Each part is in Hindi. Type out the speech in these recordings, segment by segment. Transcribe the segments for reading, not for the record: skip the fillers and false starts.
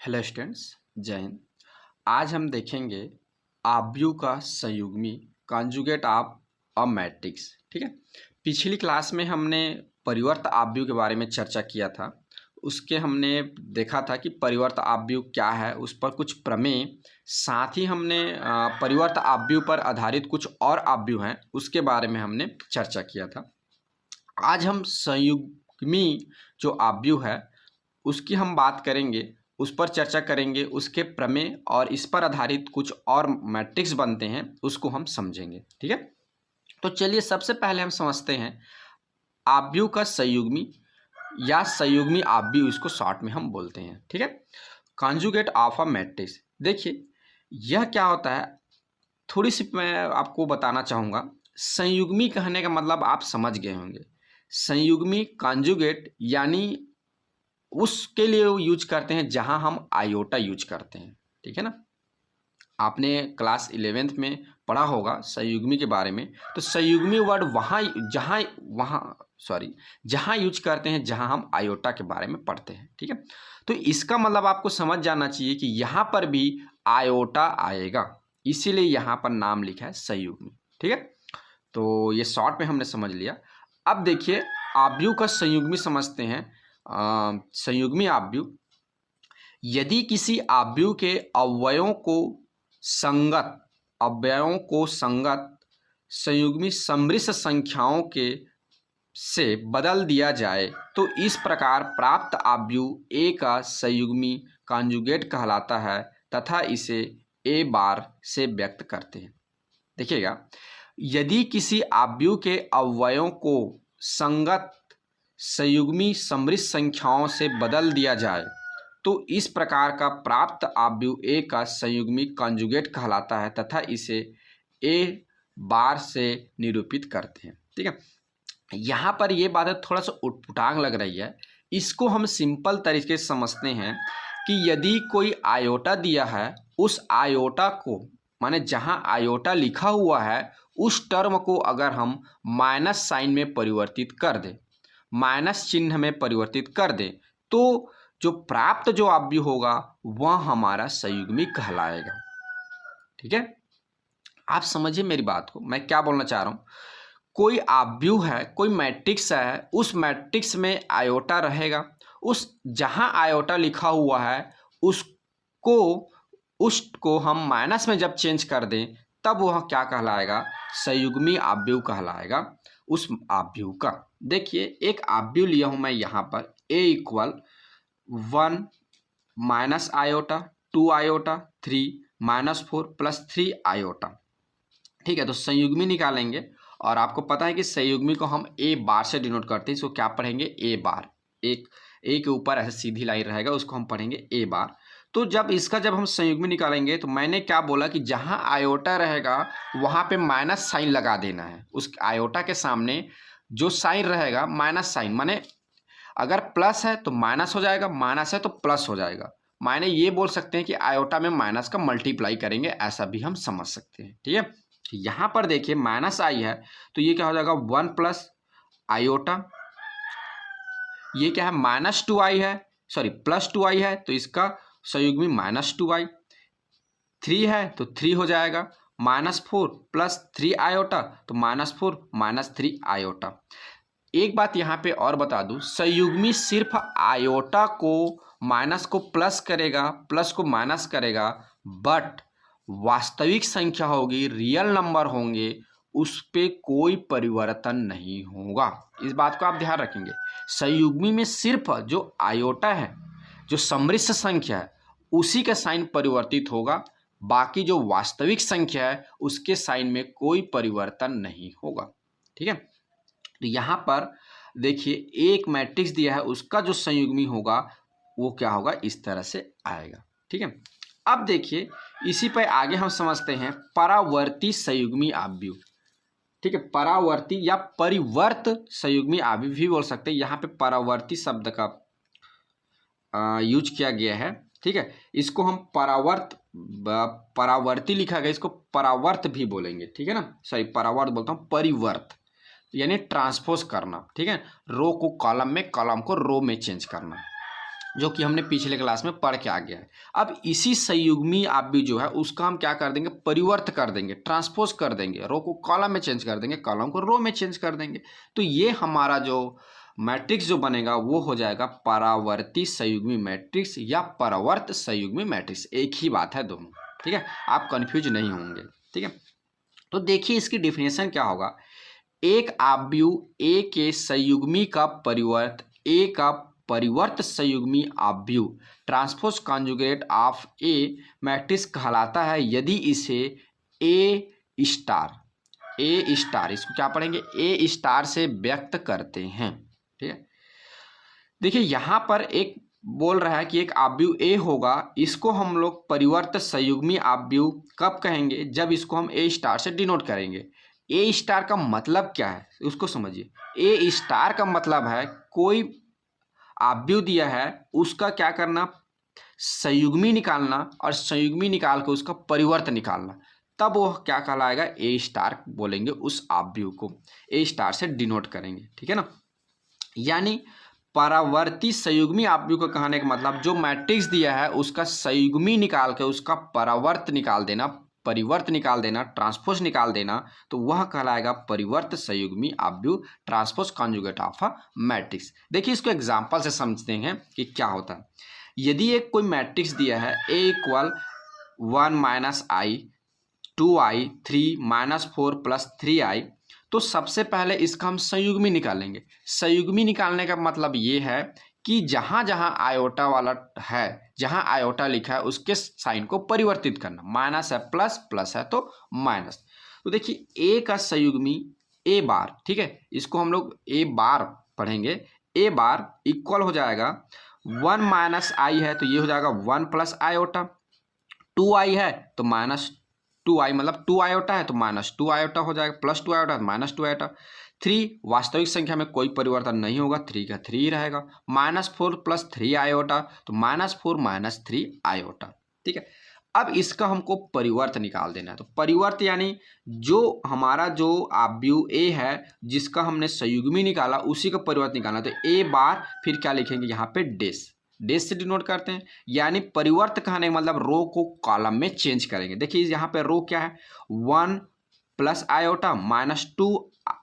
हेलो स्टूडेंट्स, जय हिंद। आज हम देखेंगे आव्यूह का संयुग्मी कॉन्जुगेट ऑफ अ मैट्रिक्स। ठीक है, पिछली क्लास में हमने परिवर्त आव्यूह के बारे में चर्चा किया था। उसके हमने देखा था कि परिवर्त आव्यूह क्या है, उस पर कुछ प्रमेय, साथ ही हमने परिवर्त आव्यूह पर आधारित कुछ और आव्यूह हैं उसके बारे में हमने चर्चा किया था। आज हम संयुग्मी जो आव्यूह है उसकी हम बात करेंगे, उस पर चर्चा करेंगे, उसके प्रमेय और इस पर आधारित कुछ और मैट्रिक्स बनते हैं उसको हम समझेंगे। ठीक है, तो चलिए सबसे पहले हम समझते हैं आव्यूह का संयुग्मी या संयुग्मी आव्यूह, इसको शॉर्ट में हम बोलते हैं। ठीक है, कॉन्जुगेट ऑफ अ मैट्रिक्स। देखिए यह क्या होता है, थोड़ी सी मैं आपको बताना चाहूँगा। संयुग्मी कहने का मतलब आप समझ गए होंगे। संयुग्मी कॉन्जुगेट यानी उसके लिए यूज करते हैं जहां हम आयोटा यूज करते हैं। ठीक है ना, आपने क्लास 11th में पढ़ा होगा संयुग्मी के बारे में। तो संयुग्मी वर्ड जहां यूज करते हैं जहां हम आयोटा के बारे में पढ़ते हैं। ठीक है, तो इसका मतलब आपको समझ जाना चाहिए कि यहाँ पर भी आयोटा आएगा, इसीलिए यहाँ पर नाम लिखा है संयुग्मी। ठीक है, तो ये शॉर्ट में हमने समझ लिया। अब देखिए आव्यूह का संयुग्मी समझते हैं। संयुग्मी आव्यूह, यदि किसी आव्यूह के अवयवों को संगत संयुग्मी सम्मिश्र संख्याओं के से बदल दिया जाए तो इस प्रकार प्राप्त आव्यूह ए का संयुग्मी कॉन्जुगेट कहलाता है तथा इसे ए बार से व्यक्त करते हैं। देखिएगा, यदि किसी आव्यूह के अवयवों को संगत संयुग्मी सम्मिश्र संख्याओं से बदल दिया जाए तो इस प्रकार का प्राप्त आव्यूह ए का संयुग्मी कॉन्जुगेट कहलाता है तथा इसे ए बार से निरूपित करते हैं। ठीक है, यहाँ पर ये बात थोड़ा सा उटपटांग लग रही है, इसको हम सिंपल तरीके से समझते हैं कि यदि कोई आयोटा दिया है, उस आयोटा को माने जहाँ आयोटा लिखा हुआ है उस टर्म को अगर हम माइनस साइन में परिवर्तित कर दें, माइनस चिन्ह में परिवर्तित कर दें, तो जो प्राप्त जो आव्यूह होगा वह हमारा संयुग्मी कहलाएगा। ठीक है, आप समझिए मेरी बात को, मैं क्या बोलना चाह रहा हूं। कोई आव्यूह है, कोई मैट्रिक्स है, उस मैट्रिक्स में आयोटा रहेगा, उस जहां आयोटा लिखा हुआ है उसको हम माइनस में जब चेंज कर दें तब वह क्या कहलाएगा, संयुग्मी आव्यूह कहलाएगा उस आव्यूह का। देखिए एक आव्यूह लिया हूं मैं यहाँ पर, a equal 1 minus iota 2 iota 3 minus 4 plus 3 iota. ठीक है, तो संयुग्मी निकालेंगे और आपको पता है कि संयुग्मी को हम ए बार से डिनोट करते हैं। इसको क्या पढ़ेंगे, ए बार। एक ए के ऊपर ऐसे सीधी लाइन रहेगा, उसको हम पढ़ेंगे ए बार। तो जब हम संयुग्मी निकालेंगे तो मैंने क्या बोला कि जहां आयोटा रहेगा वहां पे माइनस साइन लगा देना है। उस आयोटा के सामने जो साइन रहेगा माइनस साइन, माने अगर प्लस है तो माइनस हो जाएगा, माइनस है तो प्लस हो जाएगा। माने ये बोल सकते हैं कि आयोटा में माइनस का मल्टीप्लाई करेंगे, ऐसा भी हम समझ सकते हैं। ठीक है, यहाँ पर देखिए माइनस आई है तो ये क्या हो जाएगा 1 प्लस आयोटा, ये क्या है माइनस 2i है, सॉरी प्लस 2i है तो इसका संयुग्मी माइनस 2i, 3 है तो 3 हो जाएगा, -4 प्लस 3 आयोटा तो -4 -3 आयोटा। एक बात यहाँ पे और बता दूं, संयुग्मी सिर्फ आयोटा को माइनस को प्लस करेगा, प्लस को माइनस करेगा, बट वास्तविक संख्या होगी, रियल नंबर होंगे, उस पे कोई परिवर्तन नहीं होगा। इस बात को आप ध्यान रखेंगे। संयुग्मी में सिर्फ जो आयोटा है, जो सम्मिश्र संख्या है, उसी का साइन परिवर्तित होगा, बाकी जो वास्तविक संख्या है उसके साइन में कोई परिवर्तन नहीं होगा। ठीक है, तो यहाँ पर देखिए एक मैट्रिक्स दिया है, उसका जो संयुग्मी होगा वो क्या होगा, इस तरह से आएगा। ठीक है, अब देखिए इसी पर आगे हम समझते हैं परावर्ती संयुग्मी आव्यूह। ठीक है, परावर्ती या परिवर्त संयुग्मी आव्यूह भी बोल सकते हैं। यहाँ पे परावर्ती शब्द का यूज किया गया है। ठीक है, इसको हम परावर्ती लिखा गया, इसको परावर्त भी बोलेंगे। ठीक है ना, सॉरी परावर्त बोलता हूँ, परिवर्त यानी ट्रांसपोज करना। ठीक है, रो को कॉलम में, कॉलम को रो में चेंज करना। जो कि हमने पिछले क्लास में पढ़ के आ गया है। अब इसी संयुग्मी आव्यूह जो है उसका हम क्या कर देंगे, परिवर्त कर देंगे, ट्रांसपोज कर देंगे, रो को कॉलम में चेंज कर देंगे, कॉलम को रो में चेंज कर देंगे। तो ये हमारा जो मैट्रिक्स जो बनेगा वो हो जाएगा परावर्ती संयुग्मी मैट्रिक्स या परावर्त संयुग्मी मैट्रिक्स, एक ही बात है दोनों। ठीक है, आप कंफ्यूज नहीं होंगे। ठीक है, तो देखिए इसकी डिफिनेशन क्या होगा। एक आव्यूह ए के संयुग्मी का परिवर्त ए का परिवर्त संयुग्मी आव्यूह transpose conjugate of A matrix कहलाता है यदि इसे ए स्टार इसको क्या पढ़ेंगे, ए स्टार से व्यक्त करते हैं। ठीक है, देखिए यहाँ पर एक बोल रहा है कि एक आव्यूह ए होगा, इसको हम लोग परिवर्त संयुग्मी आव्यूह कब कहेंगे, जब इसको हम ए स्टार से डिनोट करेंगे। ए स्टार का मतलब क्या है उसको समझिए। ए स्टार का मतलब है कोई आव्यूह दिया है उसका क्या करना, संयुग्मी निकालना, और संयुग्मी निकाल के उसका परिवर्त निकालना, तब वो क्या कहलाएगा, ए स्टार बोलेंगे उस आव्यूह को, ए स्टार से डिनोट करेंगे। ठीक है ना, यानी परावर्ती संयुग्मी आव्यूह को कहने का मतलब जो मैट्रिक्स दिया है उसका संयुग्मी निकाल के उसका परावर्त निकाल देना, परिवर्त निकाल देना, ट्रांसपोज निकाल देना, तो वह कहलाएगा परिवर्त संयुग्मी आव्यूह, transpose conjugate of a matrix. देखिए इसको एग्जांपल से समझते हैं कि क्या होता है। यदि एक कोई मैट्रिक्स दिया है A equal 1 minus I 2i 3 minus 4 plus 3i, तो सबसे पहले इसका हम संयुग्मी निकालेंगे। संयुग्मी निकालने का मतलब ये है कि जहाँ जहाँ आयोटा वाला है, जहाँ आयोटा लिखा है उसके साइन को परिवर्तित करना, माइनस है प्लस, प्लस है तो माइनस। तो देखिए ए का संयुग्मी ए बार, ठीक है, इसको हम लोग ए बार पढ़ेंगे। ए बार इक्वल हो जाएगा 1 माइनस आई है तो ये हो जाएगा 1 प्लस आयोटा, 2i है तो माइनस 2i, मतलब 2 आयोटा है तो माइनस 2 आयोटा हो जाएगा, प्लस 2 आयोटा माइनस 2 आयोटा। 3 वास्तविक संख्या में कोई परिवर्तन नहीं होगा, 3 का 3 ही रहेगा। माइनस 4 प्लस 3 आयोटा तो माइनस 4 माइनस 3 आयोटा। ठीक है, अब इसका हमको परिवर्त निकाल देना है। तो परिवर्त यानी जो हमारा जो आव्यूह ए है जिसका हमने संयुग्मी निकाला उसी का परिवर्त निकालना। तो ए बार फिर क्या लिखेंगे यहाँ पे, डेस से डिनोट करते हैं। यानी परिवर्त कहने का मतलब रो को कॉलम में चेंज करेंगे। देखिए यहाँ पे रो क्या है, 1 प्लस आयोटा माइनस 2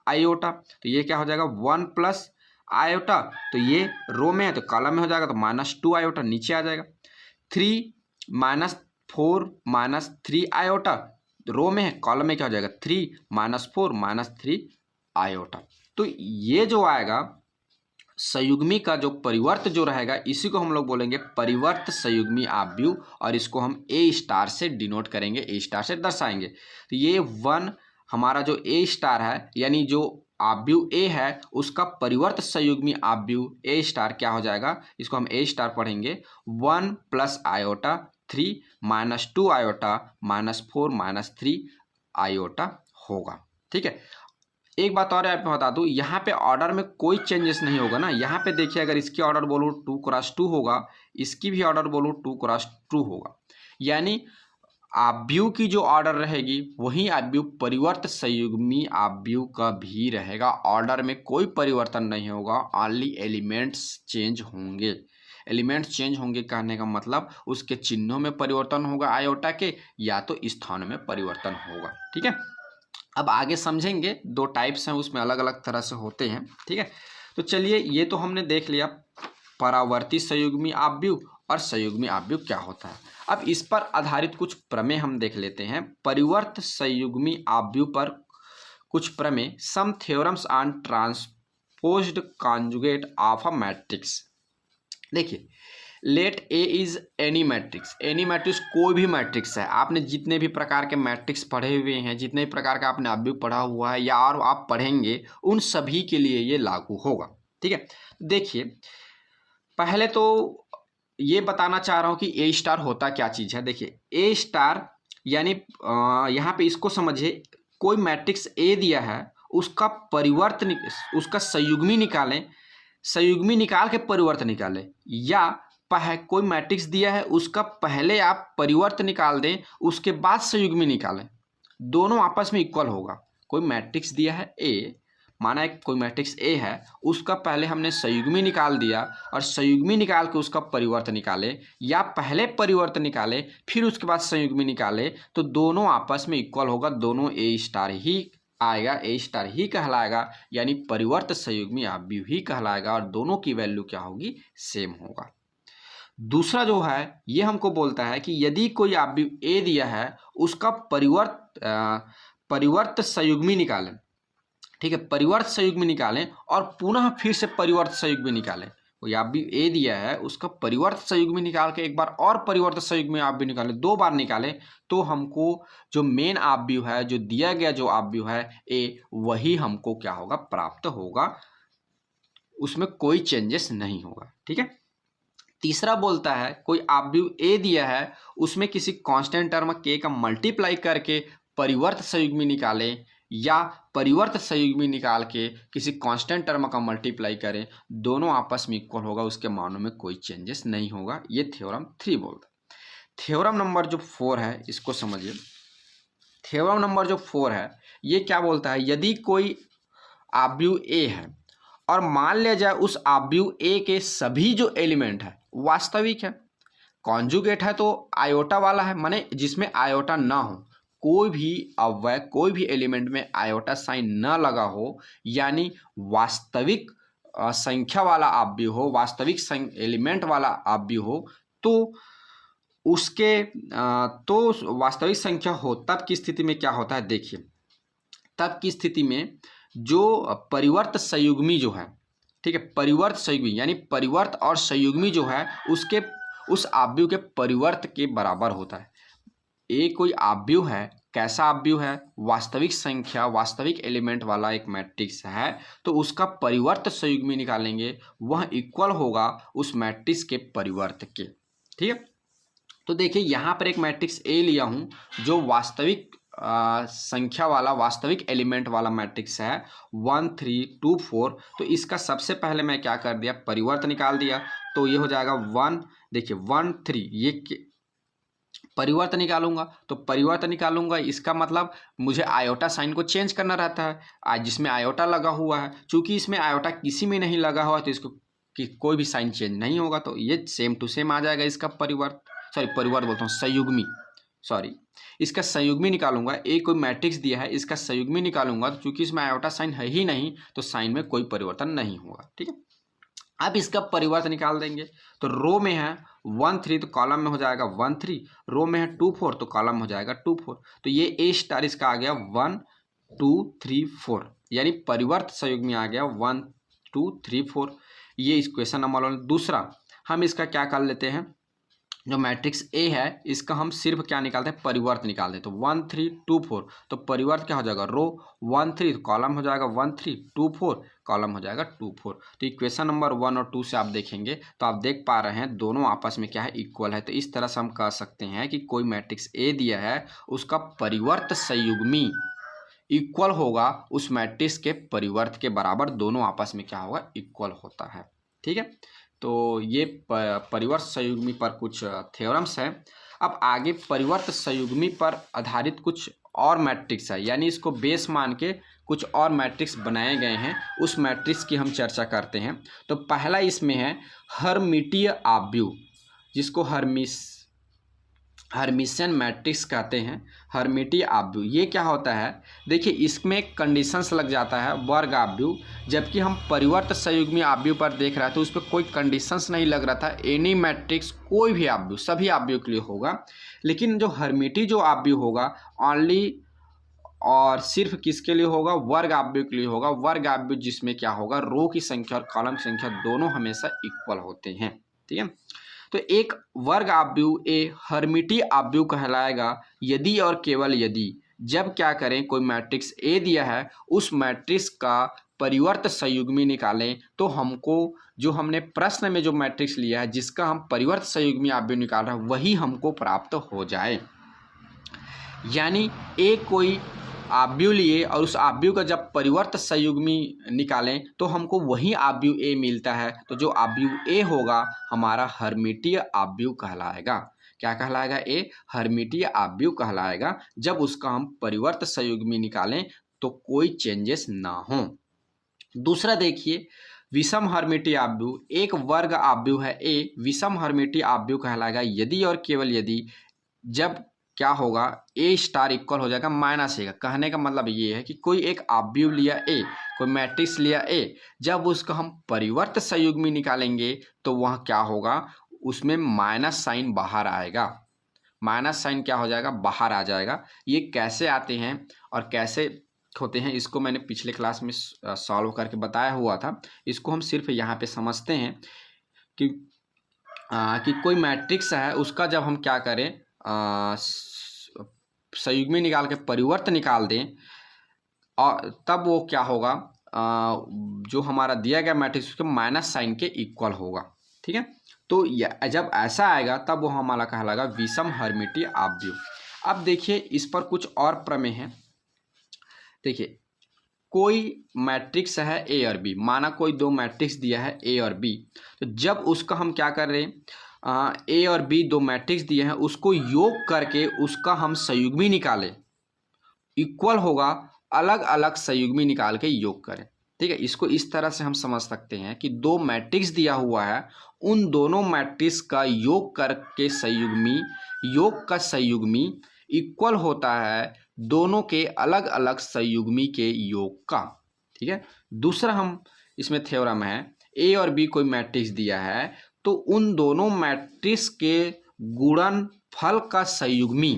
आयोटा, तो ये क्या हो जाएगा 1 प्लस आयोटा, तो ये रो में है तो कॉलम में हो जाएगा तो माइनस 2 आयोटा नीचे आ जाएगा। 3 माइनस 4 माइनस 3 आयोटा, रो में है, कॉलम में क्या हो जाएगा 3 माइनस 4 माइनस 3 आयोटा। तो ये जो आएगा संयुग्मी का जो परिवर्त जो रहेगा इसी को हम लोग बोलेंगे परिवर्त संयुग्मी आव्यूह, और इसको हम ए स्टार से डिनोट करेंगे, ए स्टार से दर्शाएंगे। तो ये 1 हमारा जो ए स्टार है यानी जो आव्यूह ए है उसका परिवर्त संयुग्मी आव्यूह ए स्टार क्या हो जाएगा, इसको हम ए स्टार पढ़ेंगे 1 plus iota 3 minus 2 iota minus 4 minus 3 iota होगा। ठीक है, एक बात और आपको बता दूं, यहाँ पे ऑर्डर में कोई चेंजेस नहीं होगा ना। यहाँ पे देखिए अगर इसकी ऑर्डर बोलूँ 2 क्रॉस 2 होगा, इसकी भी ऑर्डर बोलूँ 2 क्रॉस 2 होगा। यानी आव्यूह की जो ऑर्डर रहेगी वही आव्यूह परिवर्त संयुग्मी आव्यूह का भी रहेगा। ऑर्डर में कोई परिवर्तन नहीं होगा, ओनली एलिमेंट्स चेंज होंगे। एलिमेंट्स चेंज होंगे कहने का मतलब उसके चिन्हों में परिवर्तन होगा आयोटा के, या तो स्थान में परिवर्तन होगा। ठीक है, अब आगे समझेंगे। 2 टाइप्स हैं उसमें, अलग अलग तरह से होते हैं। ठीक है, तो चलिए ये तो हमने देख लिया परावर्ती संयुग्मी आव्यूह और संयुग्मी आव्यूह क्या होता है। अब इस पर आधारित कुछ प्रमेय हम देख लेते हैं। परिवर्त संयुग्मी आव्यूह पर कुछ प्रमेय, some theorems on transposed conjugate of a matrix. देखिए, let A is any matrix, any matrix कोई भी मैट्रिक्स है। आपने जितने भी प्रकार के मैट्रिक्स पढ़े हुए हैं, जितने भी प्रकार का आपने आव्यूह पढ़ा हुआ है या और आप पढ़ेंगे, उन सभी के लिए ये लागू होगा। ठीक है, देखिए पहले तो ये बताना चाह रहा हूँ कि ए स्टार होता क्या चीज़ है। देखिए ए स्टार यानी यहाँ पे इसको समझिए, कोई मैट्रिक्स ए दिया है उसका परिवर्त उसका संयुग्मी निकालें, संयुग्मी निकाल के परिवर्त निकालें, या कोई मैट्रिक्स दिया है उसका पहले आप परिवर्त निकाल दें उसके बाद संयुग्मी निकालें, दोनों आपस में इक्वल होगा। कोई मैट्रिक्स दिया है ए, माना एक कोई मैट्रिक्स ए है, उसका पहले हमने संयुग्मी निकाल दिया और संयुग्मी निकाल के उसका परिवर्त निकाले, या पहले परिवर्त निकाले फिर उसके बाद संयुग्मी निकाले, तो दोनों आपस में इक्वल होगा, दोनों ए स्टार ही आएगा, ए स्टार ही कहलाएगा, यानी परिवर्त संयुग्मी आव्यूह ही कहलाएगा और दोनों की वैल्यू क्या होगी, सेम होगा। दूसरा जो है ये हमको बोलता है कि यदि कोई आव्यूह ए दिया है, उसका परिवर्त संयुग्मी निकालें, ठीक है, परिवर्त संयुग्मी निकालें और पुनः फिर से परिवर्त संयुग्मी निकालें। कोई आव्यूह ए दिया है, उसका परिवर्त संयुग्मी निकाल के एक बार और परिवर्त संयुग्मी आव्यूह निकालें, 2 बार निकालें, तो हमको जो मेन आव्यूह है, जो दिया गया जो आव्यूह है ए, वही हमको क्या होगा, प्राप्त होगा, उसमें कोई चेंजेस नहीं होगा। ठीक है। तीसरा बोलता है कोई आव्यूह ए दिया है, उसमें किसी कांस्टेंट टर्म के का मल्टीप्लाई करके परिवर्त संयुग्मी निकालें, या परिवर्त संयुग्मी निकाल के किसी कांस्टेंट टर्म का मल्टीप्लाई करें, दोनों आपस में इक्वल होगा, उसके मानों में कोई चेंजेस नहीं होगा। ये थ्योरम 3 बोलता है। थ्योरम नंबर जो 4 है, इसको समझिए। थ्योरम नंबर जो 4 है ये क्या बोलता है, यदि कोई आव्यूह ए है और मान लिया जाए उस आव्यूह ए के सभी जो एलिमेंट है वास्तविक है, कॉन्जुगेट है तो आयोटा वाला है, माने जिसमें आयोटा ना हो, कोई भी अव्यय कोई भी एलिमेंट में आयोटा साइन न लगा हो, यानी वास्तविक संख्या वाला आव्यूह हो, वास्तविक एलिमेंट वाला आव्यूह हो, तो उसके तो वास्तविक संख्या हो, तब की स्थिति में क्या होता है, देखिए तब की स्थिति में जो परिवर्त संयुग्मी जो है, ठीक है, परिवर्त संयुग्मी यानी परिवर्त और संयुग्मी जो है उसके उस आव्यूह के परिवर्त के बराबर होता है। ए कोई आव्यूह है, कैसा आव्यूह है, वास्तविक संख्या वास्तविक एलिमेंट वाला एक मैट्रिक्स है, तो उसका परिवर्त संयुग्मी निकालेंगे, वह इक्वल होगा उस मैट्रिक्स के परिवर्त के। ठीक है। तो देखिए यहाँ पर एक मैट्रिक्स ए लिया हूँ जो वास्तविक संख्या वाला वास्तविक एलिमेंट वाला मैट्रिक्स है 1 3 2 4। तो इसका सबसे पहले मैं क्या कर दिया, परिवर्त निकाल दिया, तो ये हो जाएगा 1, देखिए 1 3, ये परिवर्त निकालूंगा, तो परिवर्त निकालूंगा इसका मतलब मुझे आयोटा साइन को चेंज करना रहता है, आज जिसमें आयोटा लगा हुआ है, चूंकि इसमें आयोटा किसी में नहीं लगा हुआ तो इसको कोई भी साइन चेंज नहीं होगा, तो ये सेम टू सेम आ जाएगा इसका परिवर्त बोलता हूँ संयुग्मी, इसका संयुग्मी निकालूंगा। ए कोई मैट्रिक्स दिया है, इसका संयुग्मी निकालूंगा, तो चूंकि इसमें आयोटा साइन है ही नहीं तो साइन में कोई परिवर्तन नहीं होगा। ठीक है। अब इसका परिवर्त निकाल देंगे, तो रो में है 1 3 तो कॉलम में हो जाएगा 1 3, रो में है 2 4 तो कॉलम हो जाएगा 2 4, तो ये ए स्टार इसका आ गया 1 2 3 4, यानी परिवर्त संयुग्मी आ गया 1 2 3 4। ये इक्वेशन नंबर 1। दूसरा हम इसका क्या कर लेते हैं, जो मैट्रिक्स ए है इसका हम सिर्फ क्या निकालते हैं, परिवर्त निकाल दें, तो 1 3 2 4, तो परिवर्त क्या हो जाएगा, रो 1 3 कॉलम हो जाएगा 1 3 2 4 कॉलम हो जाएगा 2 4। तो इक्वेशन नंबर 1 और 2 से आप देखेंगे तो आप देख पा रहे हैं दोनों आपस में क्या है, इक्वल है। तो इस तरह से हम कह सकते हैं कि कोई मैट्रिक्स ए दिया है, उसका परिवर्त संयुग्मी इक्वल होगा उस मैट्रिक्स के परिवर्त के बराबर, दोनों आपस में क्या होगा, इक्वल होता है। ठीक है। तो ये परिवर्त संयुग्मी पर कुछ थ्योरम्स हैं। अब आगे परिवर्त संयुग्मी पर आधारित कुछ और मैट्रिक्स है, यानी इसको बेस मान के कुछ और मैट्रिक्स बनाए गए हैं, उस मैट्रिक्स की हम चर्चा करते हैं। तो पहला इसमें है हर्मिटीय आव्यूह, जिसको हर्मिशियन मैट्रिक्स कहते हैं, हर्मिटीय आव्यूह। ये क्या होता है, देखिए इसमें एक कंडीशंस लग जाता है, वर्ग आव्यूह, जबकि हम परिवर्त संयुग्मी आव्यूह पर देख रहे थे उस पर कोई कंडीशंस नहीं लग रहा था, एनी मैट्रिक्स कोई भी आव्यूह सभी आव्यूह के लिए होगा। लेकिन जो हर्मिटीय जो आव्यूह होगा ओनली और सिर्फ किसके लिए होगा, वर्ग आव्यूह के लिए होगा। वर्ग आव्यूह जिसमें क्या होगा, रो की संख्या और कॉलम की संख्या दोनों हमेशा इक्वल होते हैं। ठीक है। तो एक वर्ग आव्यूह ए हर्मिटीय आव्यूह कहलाएगा यदि और केवल यदि जब क्या करें, कोई मैट्रिक्स ए दिया है, उस मैट्रिक्स का परिवर्त संयुग्मी निकालें, तो हमको जो हमने प्रश्न में जो मैट्रिक्स लिया है जिसका हम परिवर्त संयुग्मी आव्यूह निकाल रहे हैं वही हमको प्राप्त हो जाए। यानी ए कोई आव्यूह लिए और उस आव्यूह का जब परिवर्त संयुग्मी निकालें तो हमको वही आव्यूह ए मिलता है, तो जो आव्यूह ए होगा हमारा हर्मिटीय आव्यूह कहलाएगा। क्या कहलाएगा, ए हर्मिटीय आव्यूह कहलाएगा जब उसका हम परिवर्त संयुग्मी निकालें तो कोई चेंजेस ना हो। दूसरा देखिए, विषम हर्मिटीय आव्यूह, एक वर्ग आव्यूह है ए, विषम हर्मिटीय आव्यूह कहलाएगा यदि और केवल यदि जब क्या होगा, ए स्टार इक्वल हो जाएगा माइनस ए का। कहने का मतलब ये है कि कोई एक आव्यूह लिया ए, कोई मैट्रिक्स लिया ए, जब उसका हम परिवर्त संयुग्मी निकालेंगे तो वह क्या होगा, उसमें माइनस साइन बाहर आएगा। माइनस साइन क्या हो जाएगा, बाहर आ जाएगा। ये कैसे आते हैं और कैसे होते हैं इसको मैंने पिछले क्लास में सॉल्व करके बताया हुआ था। इसको हम सिर्फ यहाँ पे समझते हैं कि कोई मैट्रिक्स है, उसका जब हम क्या करें, संयुग्मी निकाल के परिवर्त निकाल दें और तब वो क्या होगा, जो हमारा दिया गया मैट्रिक्स उसके माइनस साइन के इक्वल होगा। ठीक है, तो जब ऐसा आएगा तब वो हमारा कहलाएगा विषम हर्मिटीय आव्यूह। अब देखिए इस पर कुछ और प्रमेय हैं। देखिए, कोई मैट्रिक्स है ए और बी, माना कोई दो मैट्रिक्स दिया है ए और बी, तो जब उसका हम क्या कर रहे हैं, ए और बी दो मैट्रिक्स दिए हैं, उसको योग करके उसका हम संयुग्मी निकालें, इक्वल होगा, अलग अलग संयुग्मी निकाल के योग करें। ठीक है, इसको इस तरह से हम समझ सकते हैं कि दो मैट्रिक्स दिया हुआ है, उन दोनों मैट्रिक्स का योग करके संयुग्मी, योग का संयुग्मी इक्वल होता है दोनों के अलग अलग संयुग्मी के योग का। ठीक है, दूसरा हम इसमें थ्योरम है, ए और बी कोई मैट्रिक्स दिया है तो उन दोनों मैट्रिक्स के गुणनफल का संयुग्मी,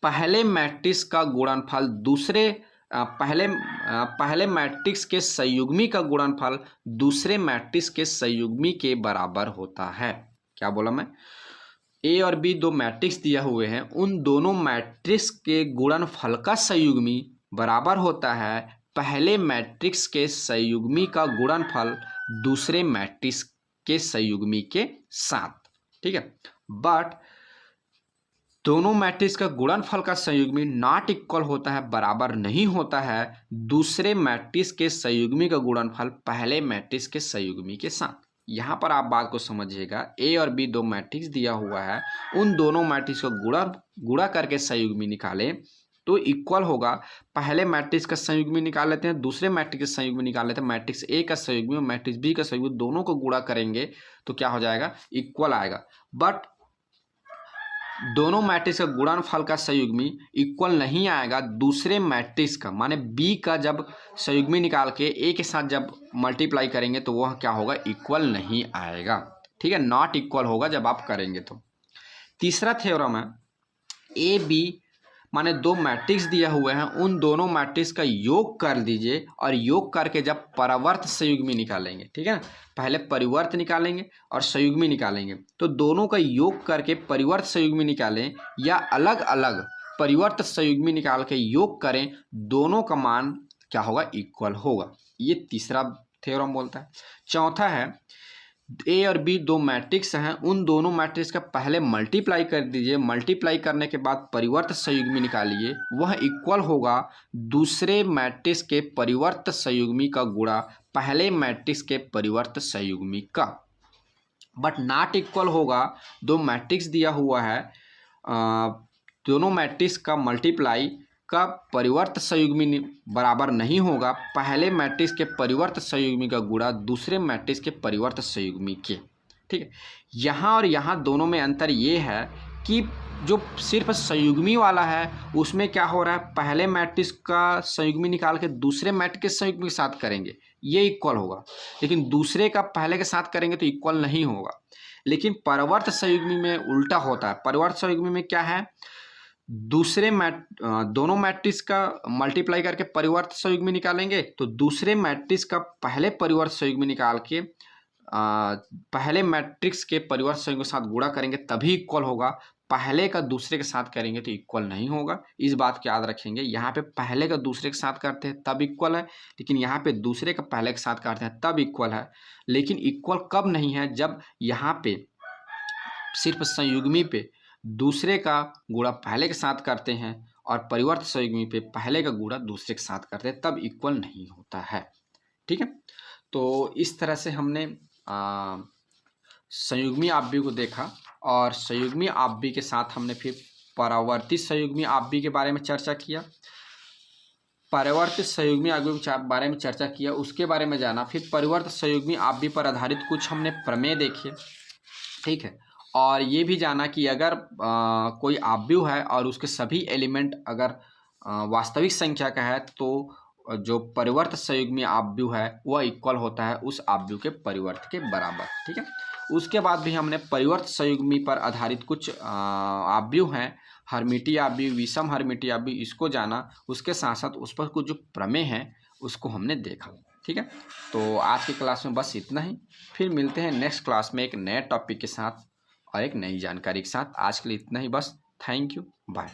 पहले मैट्रिक्स का गुणनफल दूसरे पहले मैट्रिक्स के संयुग्मी का गुणनफल दूसरे मैट्रिक्स के संयुग्मी के बराबर होता है। क्या बोला मैं, ए और बी दो मैट्रिक्स दिया हुए हैं, उन दोनों मैट्रिक्स के गुणनफल का संयुग्मी बराबर होता है पहले मैट्रिक्स के संयुग्मी का गुणनफल दूसरे मैट्रिक्स के संयुग्मी के साथ। ठीक है, बट दोनों मैट्रिक्स का गुणनफल का संयुग्मी नॉट इक्वल होता है, बराबर नहीं होता है दूसरे मैट्रिक्स के संयुग्मी का गुणनफल पहले मैट्रिक्स के संयुग्मी के साथ। यहाँ पर आप बात को समझिएगा, ए और बी दो मैट्रिक्स दिया हुआ है, उन दोनों मैट्रिक्स को गुणा करके संयुग्मी निकालें तो इक्वल होगा, पहले मैट्रिक्स का संयुग्मी निकाल लेते हैं, दूसरे मैट्रिक्स का संयुग्मी निकाल लेते हैं, मैट्रिक्स ए का संयुग्मी और मैट्रिक्स बी का संयुग्मी दोनों को गुणा करेंगे तो क्या हो जाएगा, इक्वल आएगा। बट दोनों मैट्रिक्स का गुणनफल का संयुग्मी इक्वल नहीं आएगा दूसरे मैट्रिक्स का, माने बी का जब संयुग्मी निकाल के ए के साथ जब मल्टीप्लाई करेंगे तो वह क्या होगा, इक्वल नहीं आएगा। ठीक है, नॉट इक्वल होगा जब आप करेंगे तो। तीसरा थ्योरम है, ए बी माने दो मैट्रिक्स दिया हुए हैं, उन दोनों मैट्रिक्स का योग कर दीजिए और योग करके जब परावर्त संयुग्मी निकालेंगे, ठीक है ना, पहले परिवर्त निकालेंगे और संयुग्मी निकालेंगे, तो दोनों का योग करके परिवर्त संयुग्मी निकालें या अलग अलग परिवर्त संयुग्मी निकाल के योग करें, दोनों का मान क्या होगा, इक्वल होगा। ये तीसरा थ्योरम बोलता है। चौथा है, ए और बी दो मैट्रिक्स हैं, उन दोनों मैट्रिक्स का पहले मल्टीप्लाई कर दीजिए, मल्टीप्लाई करने के बाद परिवर्त संयुग्मी निकालिए, वह इक्वल होगा दूसरे मैट्रिक्स के परिवर्त संयुग्मी का गुणा पहले मैट्रिक्स के परिवर्त संयुग्मी का। बट नॉट इक्वल होगा, दो मैट्रिक्स दिया हुआ है, दोनों मैट्रिक्स का मल्टीप्लाई का परिवर्त संयुग्मी बराबर नहीं होगा पहले मैट्रिक्स के परिवर्त संयुग्मी का गुणा दूसरे मैट्रिक्स के परिवर्त संयुग्मी के। ठीक है, यहाँ और यहाँ दोनों में अंतर ये है कि जो सिर्फ संयुग्मी वाला है उसमें क्या हो रहा है, पहले मैट्रिक्स का संयुग्मी निकाल के दूसरे मैट्रिक्स के संयुग्मी के साथ करेंगे, ये इक्वल होगा, लेकिन दूसरे का पहले के साथ करेंगे तो इक्वल नहीं होगा। लेकिन परिवर्त संयुग्मी में उल्टा होता है। परिवर्त संयुग्मी में क्या है, दोनों मैट्रिक्स का मल्टीप्लाई करके परिवर्त संयुग्मी निकालेंगे तो दूसरे मैट्रिक्स का पहले परिवर्त संयुग्मी निकाल के पहले मैट्रिक्स के परिवर्त संयुग्मी के साथ गुणा करेंगे तभी इक्वल होगा, पहले का दूसरे के साथ करेंगे तो इक्वल नहीं होगा। इस बात को याद रखेंगे, यहाँ पे पहले का दूसरे के साथ करते हैं तब इक्वल है, लेकिन यहाँ पे दूसरे का पहले के साथ करते हैं तब इक्वल है। लेकिन इक्वल कब नहीं है, जब यहाँ पे सिर्फ संयुग्मी पे दूसरे का गुणा पहले के साथ करते हैं और परिवर्त संयुग्मी पे पहले का गुणा दूसरे के साथ करते हैं, तब इक्वल नहीं होता है। ठीक है, तो इस तरह से हमने संयुग्मी आव्यूह को देखा और संयुग्मी आव्यूह के साथ हमने फिर परावर्ती संयुग्मी आव्यूह के बारे में चर्चा किया। परिवर्तित संयुग्मी आव्यूह के बारे में चर्चा किया, उसके बारे में जाना। फिर परिवर्तित संयुग्मी आव्यूह पर आधारित कुछ हमने प्रमेय देखे, ठीक है। और ये भी जाना कि अगर कोई आव्यूह है और उसके सभी एलिमेंट अगर वास्तविक संख्या का है तो जो परिवर्त संयुग्मी आव्यूह है वह इक्वल होता है उस आव्यूह के परिवर्त के बराबर, ठीक है। उसके बाद भी हमने परिवर्त संयुग्मी पर आधारित कुछ आव्यूह हैं, हर्मिटीय आव्यूह, विषम हर्मिटीय आव्यूह, इसको जाना। उसके साथ साथ उस पर कुछ जो प्रमेय हैं उसको हमने देखा, ठीक है। तो आज की क्लास में बस इतना ही, फिर मिलते हैं नेक्स्ट क्लास में एक नए टॉपिक के साथ और एक नई जानकारी के साथ। आज के लिए इतना ही बस। Thank you, bye.